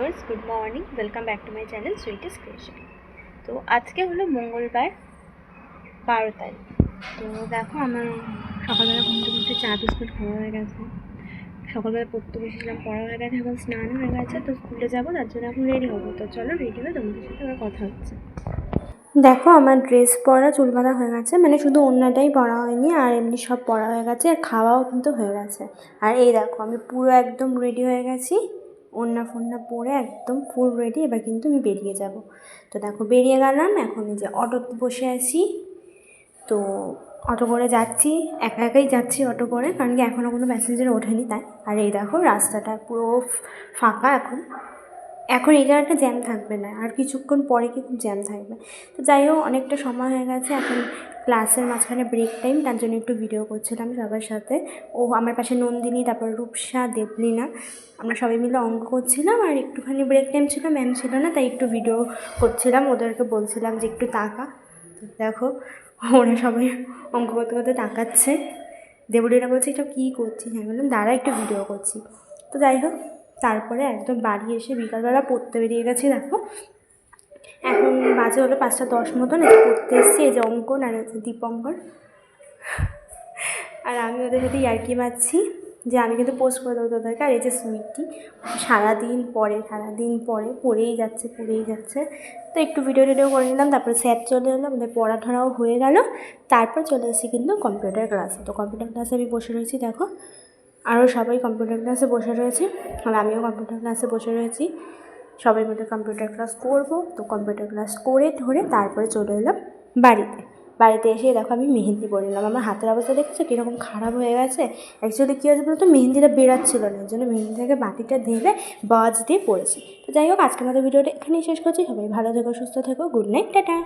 Viewers, good morning. Welcome back to my channel Sweetes Creation. তো আজকে হলো মঙ্গলবার 12 তারিখ। তো দেখো আমার সকালবেলা ঘুম থেকে উঠে চা বিস্কুট খাওয়া হয়ে গেছে, সকালবেলা পড়তে বসেছিলাম, পড়া হয়ে গেছে, এখন স্নান হয়ে গেছে। তো স্কুলে যাবো, তার জন্য এখন রেডি হবো। তো চলো রেডি হয়ে তোমাদের সাথে আবার কথা হচ্ছে। দেখো আমার ড্রেস পরা চুল বাঁধা হয়ে গেছে, মানে শুধু ওড়নাটাই পরা হয়নি, আর এমনি সব পরা হয়ে গেছে, আর খাওয়াও কিন্তু হয়ে গেছে। আর এই দেখো আমি পুরো একদম রেডি হয়ে গেছি, ওড়না ফোড়না পরে একদম ফুল রেডি। এবার কিন্তু আমি বেরিয়ে যাব। তো দেখো বেরিয়ে গেলাম, এখন এই যে অটোতে বসে আছি। তো অটো করে যাচ্ছি, একা একাই যাচ্ছি অটো করে, কারণ কি এখনও কোনো প্যাসেঞ্জার ওঠেনি তাই। আর এই দেখো রাস্তাটা পুরো ফাঁকা এখন এই জায়গাটা জ্যাম থাকবে না, আর কিছুক্ষণ পরে কি খুব জ্যাম থাকবে। তো যাই হোক, অনেকটা সময় হয়ে গেছে, এখন ক্লাসের মাঝখানে ব্রেক টাইম, তার জন্য একটু ভিডিও করছিলাম সবার সাথে। ও আমার পাশে নন্দিনী, তারপর রূপসা, দেবলীনা, আমরা সবাই মিলে অঙ্ক করছিলাম। আর একটুখানি ব্রেক টাইম ছিল, ম্যাম ছিল না, তাই একটু ভিডিও করছিলাম, ওদেরকে বলছিলাম যে একটু তাকা। দেখো ওরা সবাই অঙ্ক করতে করতে তাকাচ্ছে। দেবলীনা বলছে এটা কী করছিস, আমি বললাম দাঁড়া একটু ভিডিও করছি। তো যাই হোক, তারপরে একদম বাড়ি এসে বিকালবেলা পড়তে বেরিয়ে গেছি। দেখো এখন বাজে হলো 5:10 মতন, পড়তে এসেছি। এই যে অঙ্কন আর হচ্ছে দীপঙ্কর, আর আমি ওদের সাথে ইয়ার্কি মারছি যে আমি কিন্তু পোস্ট করে দেবো তোদেরকে। আর এই যে সুইটি সারাদিন পড়েই যাচ্ছে। তো একটু ভিডিও করে নিলাম, তারপরে স্যার চলে এলো, আমাদের পড়াধরাও হয়ে গেল। তারপর চলে এসেছি কিন্তু কম্পিউটার ক্লাসে। তো কম্পিউটার ক্লাসে আমি বসে রয়েছি, দেখো আরও সবাই কম্পিউটার ক্লাসে বসে রয়েছে, আর আমিও কম্পিউটার ক্লাসে বসে রয়েছি। সবাই মিলে কম্পিউটার ক্লাস করব। তো কম্পিউটার ক্লাস করে ধরে তারপরে চলে এলাম বাড়িতে এসে দেখো আমি মেহেন্দি পরে নিলাম। আমার হাতের অবস্থা দেখছো কীরকম খারাপ হয়ে গেছে। অ্যাকচুয়ালি কী হয়েছে বলতো, মেহেন্দিটা বেরাচ্ছিলো না, এই জন্য মেহেন্দি থেকে বাটিটা ঢেলে বাজ দিয়ে পড়েছি। তো যাই হোক, আজকের মতো ভিডিওটা এখানেই শেষ করছি। সবাই ভালো থেকো, সুস্থ থেকো, গুড নাইট, টাটা।